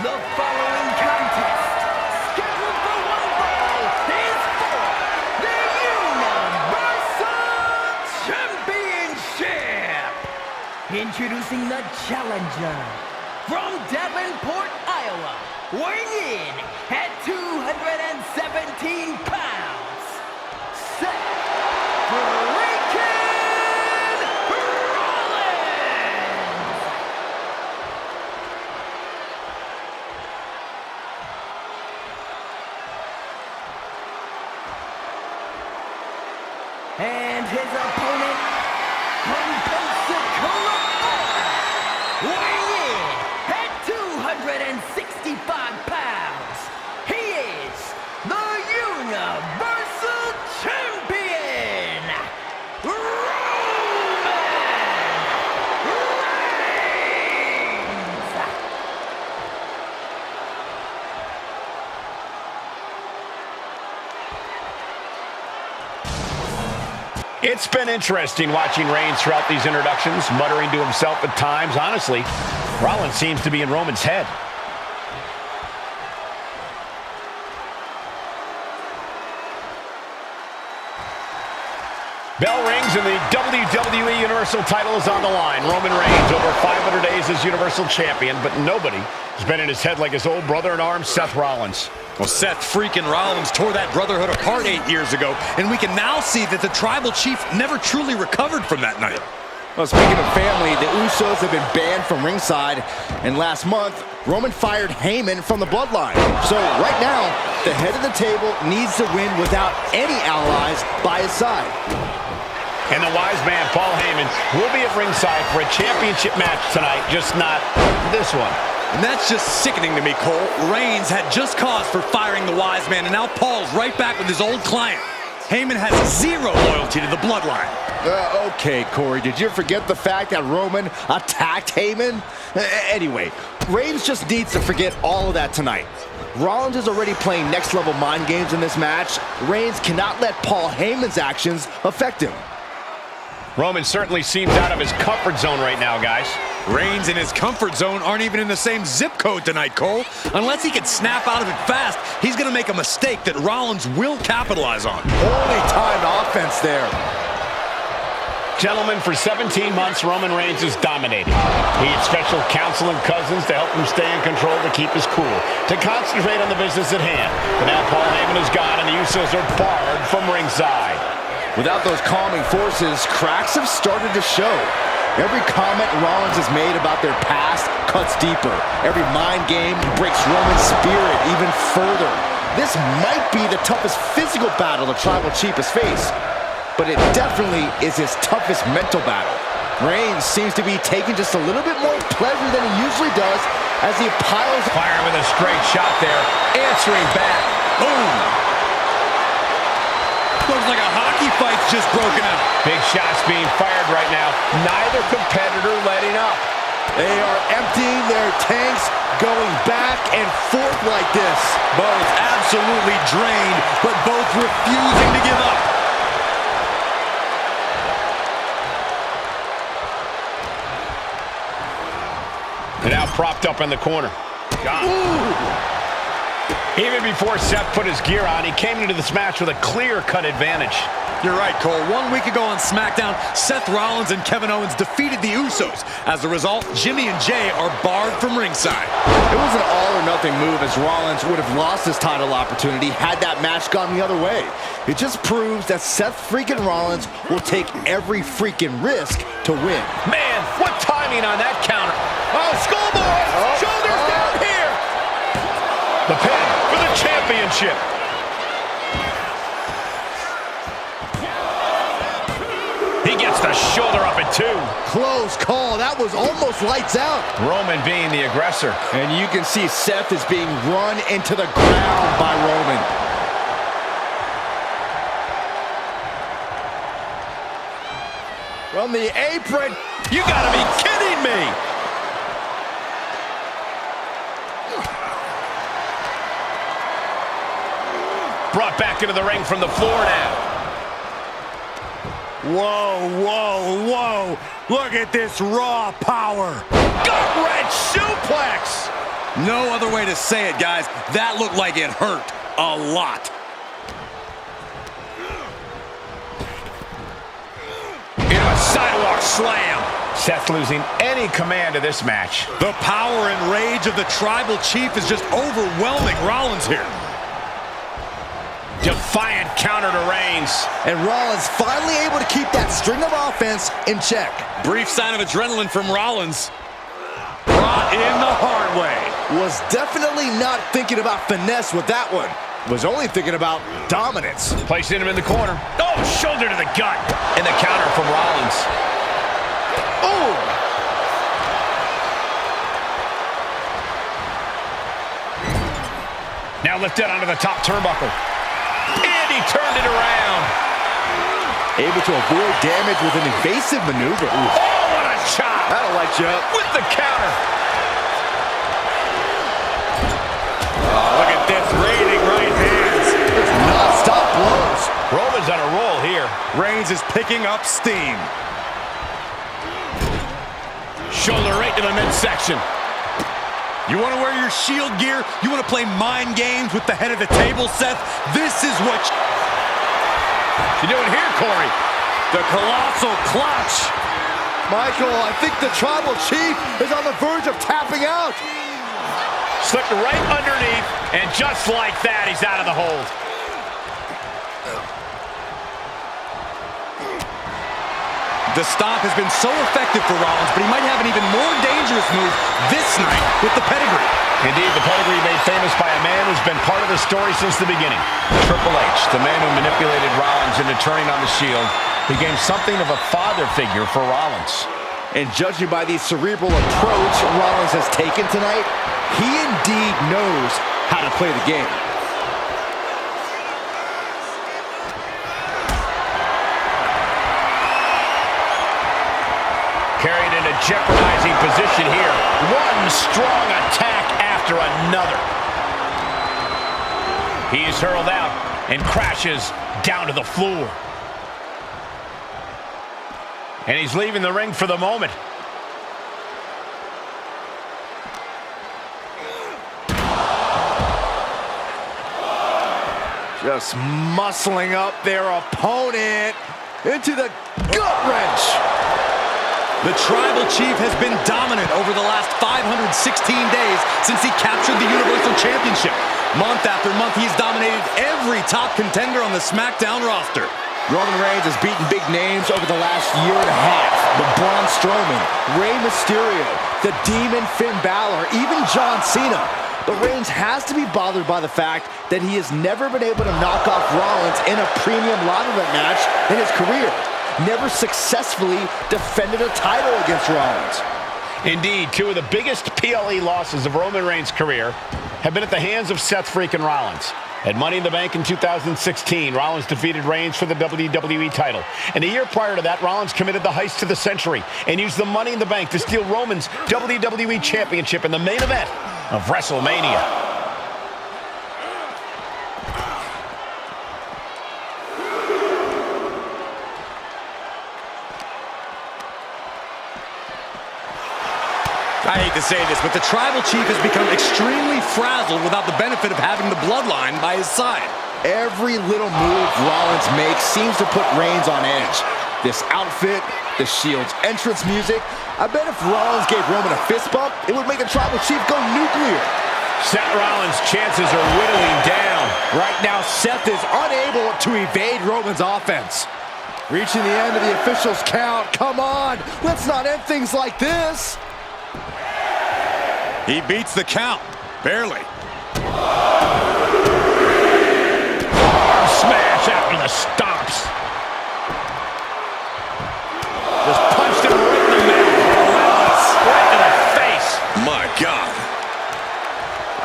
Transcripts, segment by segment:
The following contest, scheduled for one fall, is for the Universal Championship. Introducing the challenger from Davenport, Iowa, weighing in at 217 pounds, Seth Freakin Rollins. And his opponent from Pensacola, weighing in at 265 pounds, he is the Universal Champion, Roman Reigns. It's been interesting watching Reigns throughout these introductions, muttering to himself at times. Honestly, Rollins seems to be in Roman's head. Bell rings and the WWE Universal title is on the line. Roman Reigns over 500 days as Universal Champion, but nobody has been in his head like his old brother-in-arms, Seth Rollins. Well, Seth Freakin Rollins tore that brotherhood apart 8 years ago, and we can now see that the tribal chief never truly recovered from that night. Well, speaking of family, the Usos have been banned from ringside, and last month, Roman fired Heyman from the Bloodline. So right now, the head of the table needs to win without any allies by his side. And the wise man, Paul Heyman, will be at ringside for a championship match tonight, just not this one. And that's just sickening to me, Cole. Reigns had just cause for firing the wise man, and now Paul's right back with his old client. Heyman has zero loyalty to the Bloodline. Okay, Corey, did you forget the fact that Roman attacked Heyman? Anyway, Reigns just needs to forget all of that tonight. Rollins is already playing next-level mind games in this match. Reigns cannot let Paul Heyman's actions affect him. Roman certainly seems out of his comfort zone right now, guys. Reigns and his comfort zone aren't even in the same zip code tonight, Cole. Unless he can snap out of it fast, he's going to make a mistake that Rollins will capitalize on. Holy timed offense there. Gentlemen, for 17 months, Roman Reigns has dominated. He had special counsel and cousins to help him stay in control, to keep his cool, to concentrate on the business at hand. But now Paul Heyman is gone, and the Usos are barred from ringside. Without those calming forces, cracks have started to show. Every comment Rollins has made about their past cuts deeper. Every mind game breaks Roman's spirit even further. This might be the toughest physical battle the tribal chief has faced, but it definitely is his toughest mental battle. Reigns seems to be taking just a little bit more pleasure than he usually does as he piles... Firing with a straight shot there, answering back. Boom! Looks like a hockey fight's just broken out. Big shots being fired right now. Neither competitor letting up. They are emptying their tanks, going back and forth like this. Both absolutely drained, but both refusing to give up. And now propped up in the corner. Gone. Even before Seth put his gear on, he came into this match with a clear-cut advantage. You're right, Cole. 1 week ago on SmackDown, Seth Rollins and Kevin Owens defeated the Usos. As a result, Jimmy and Jay are barred from ringside. It was an all-or-nothing move, as Rollins would have lost his title opportunity had that match gone the other way. It just proves that Seth Freakin Rollins will take every freaking risk to win. Man, what timing on that counter. Oh, schoolboy! Shoulders down here! The pin for the championship. He gets the shoulder up at 2. Close call. That was almost lights out. Roman being the aggressor. And you can see Seth is being run into the ground by Roman. From the apron. You gotta be kidding me! Brought back into the ring from the floor now. Whoa, whoa, whoa. Look at this raw power. Gut-wrench suplex. No other way to say it, guys. That looked like it hurt a lot. Into a sidewalk slam. Seth losing any command of this match. The power and rage of the Tribal Chief is just overwhelming Rollins here. Defiant counter to Reigns. And Rollins finally able to keep that string of offense in check. Brief sign of adrenaline from Rollins. Brought in the hard way. Was definitely not thinking about finesse with that one. Was only thinking about dominance. Placing him in the corner. Oh, shoulder to the gut. And the counter from Rollins. Oh! Now lifted onto the top turnbuckle. And he turned it around. Able to avoid damage with an evasive maneuver. Ooh. Oh, what a chop. That'll light you up. With the counter. Oh, look at this, raining right hands. It's non-stop blows. Roman's on a roll here. Reigns is picking up steam. Shoulder right to the midsection. You want to wear your Shield gear? You want to play mind games with the head of the table, Seth? This is what You doing here, Corey? the colossal clutch. Michael, I think the Tribal Chief is on the verge of tapping out. Slipped right underneath, and just like that, he's out of the hold. The stomp has been so effective for Rollins, but he might have an even more dangerous move this night with the pedigree. Indeed, the pedigree made famous by a man who's been part of the story since the beginning. Triple H, the man who manipulated Rollins into turning on the Shield, became something of a father figure for Rollins. And judging by the cerebral approach Rollins has taken tonight, he indeed knows how to play the game. Carried in a jeopardizing position here. One strong attack after another. He's hurled out and crashes down to the floor. And he's leaving the ring for the moment. Just muscling up their opponent into the gut wrench. The Tribal Chief has been dominant over the last 516 days since he captured the Universal Championship. Month after month, he's dominated every top contender on the SmackDown roster. Roman Reigns has beaten big names over the last year and a half. But Braun Strowman, Rey Mysterio, the Demon Finn Balor, even John Cena. But Reigns has to be bothered by the fact that he has never been able to knock off Rollins in a premium live event match in his career. Never successfully defended a title against Rollins. Indeed, two of the biggest PLE losses of Roman Reigns' career have been at the hands of Seth Freakin Rollins. At Money in the Bank in 2016, Rollins defeated Reigns for the WWE title. And a year prior to that, Rollins committed the heist to the century and used the Money in the Bank to steal Roman's WWE Championship in the main event of WrestleMania. I hate to say this, but the Tribal Chief has become extremely frazzled without the benefit of having the Bloodline by his side. Every little move Rollins makes seems to put Reigns on edge. This outfit, the Shield's entrance music. I bet if Rollins gave Roman a fist bump, it would make the Tribal Chief go nuclear. Seth Rollins' chances are whittling down. Right now, Seth is unable to evade Roman's offense. Reaching the end of the official's count. Come on, let's not end things like this. He beats the count, barely. Arm smash after the stomps. Just punched him right in the mouth. Right in the face. My God.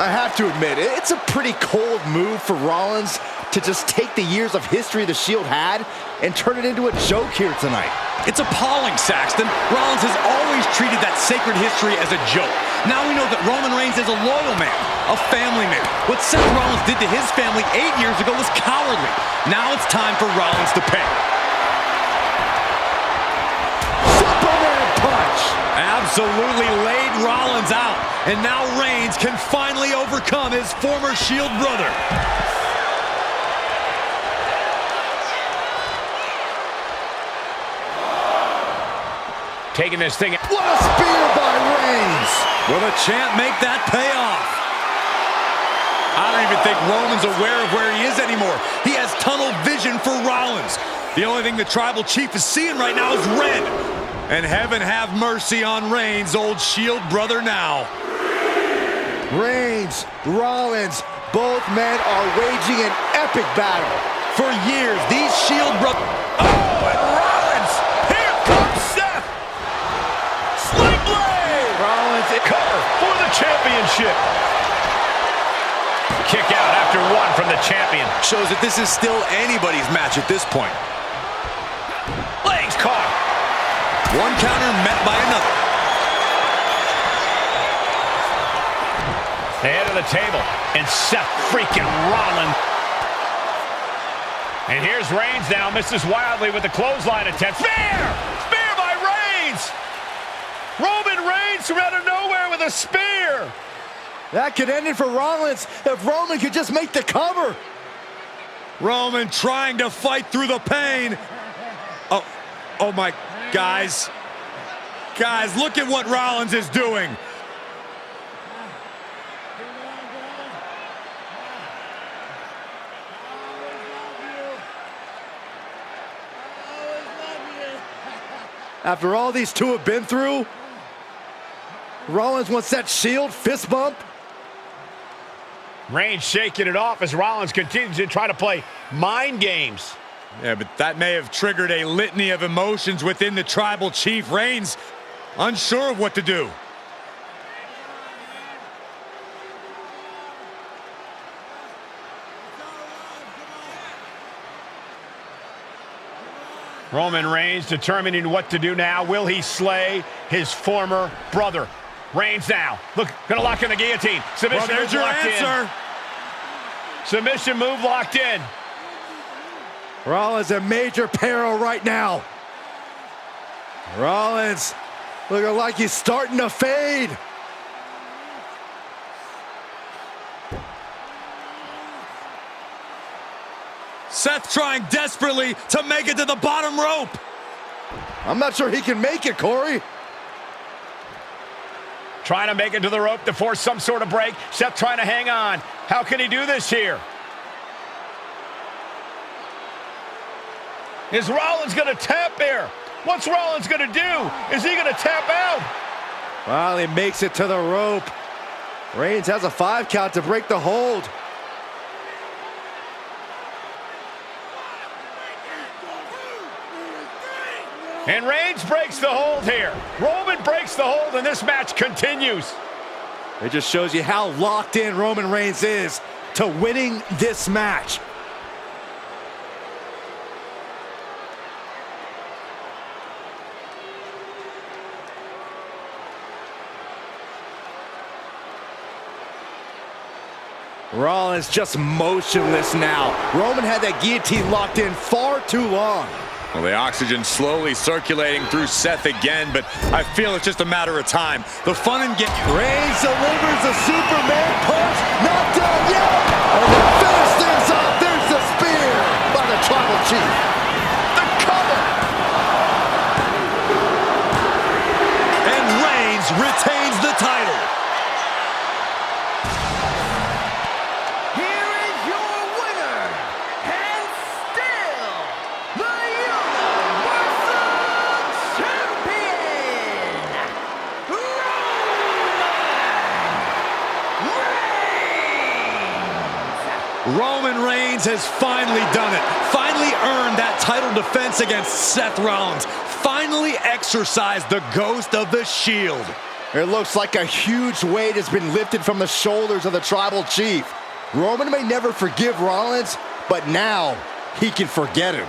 I have to admit, it's a pretty cold move for Rollins to just take the years of history the Shield had and turn it into a joke here tonight. It's appalling, Saxton. Rollins has always treated that sacred history as a joke. Now we know that Roman Reigns is a loyal man, a family man. What Seth Rollins did to his family 8 years ago was cowardly. Now it's time for Rollins to pay. Superman punch! Absolutely laid Rollins out. And now Reigns can finally overcome his former Shield brother. Taking this thing. What a spear by Reigns! Will the champ make that pay off? I don't even think Roman's aware of where he is anymore. He has tunnel vision for Rollins. The only thing the Tribal Chief is seeing right now is red. And heaven have mercy on Reigns' old Shield brother now. Reigns, Rollins, both men are waging an epic battle. For years, these Shield brothers... Oh, and Rollins! Here comes Seth! Sling blade! Rollins in cover for the championship. Kick out after one from the champion. Shows that this is still anybody's match at this point. Legs caught. One counter met by another. The head of the table, and Seth Freakin Rollins. And here's Reigns now, misses wildly with the clothesline attempt. Spear! Spear by Reigns! Roman Reigns from out of nowhere with a spear! That could end it for Rollins if Roman could just make the cover. Roman trying to fight through the pain. Oh my, guys. Guys, look at what Rollins is doing. After all these two have been through, Rollins wants that Shield fist bump. Reigns shaking it off as Rollins continues to try to play mind games. Yeah, but that may have triggered a litany of emotions within the Tribal Chief. Reigns unsure of what to do. Roman Reigns determining what to do now. Will he slay his former brother? Reigns now. Look, gonna lock in the guillotine. Submission Well, there's your answer. Submission move locked in. Rollins in major peril right now. Rollins looking like he's starting to fade. Seth trying desperately to make it to the bottom rope. I'm not sure he can make it, Corey. Trying to make it to the rope to force some sort of break. Seth trying to hang on. How can he do this here? Is Rollins going to tap here? What's Rollins going to do? Is he going to tap out? Well, he makes it to the rope. Reigns has a 5 count to break the hold. And Reigns breaks the hold here. Roman breaks the hold, and this match continues. It just shows you how locked in Roman Reigns is to winning this match. Rollins just motionless now. Roman had that guillotine locked in far too long. Well, the oxygen slowly circulating through Seth again, but I feel it's just a matter of time. The fun and get... Reigns delivers the Superman punch. Not done yet. And to finish things off, there's the spear by the Tribal Chief. The cover. And Reigns retains the title. Here is your winner, and still the Universal Champion, Roman Reigns has finally done it. Finally earned that title defense against Seth Rollins. Finally exorcised the ghost of the Shield. It looks like a huge weight has been lifted from the shoulders of the Tribal Chief. Roman may never forgive Rollins, but now he can forget him.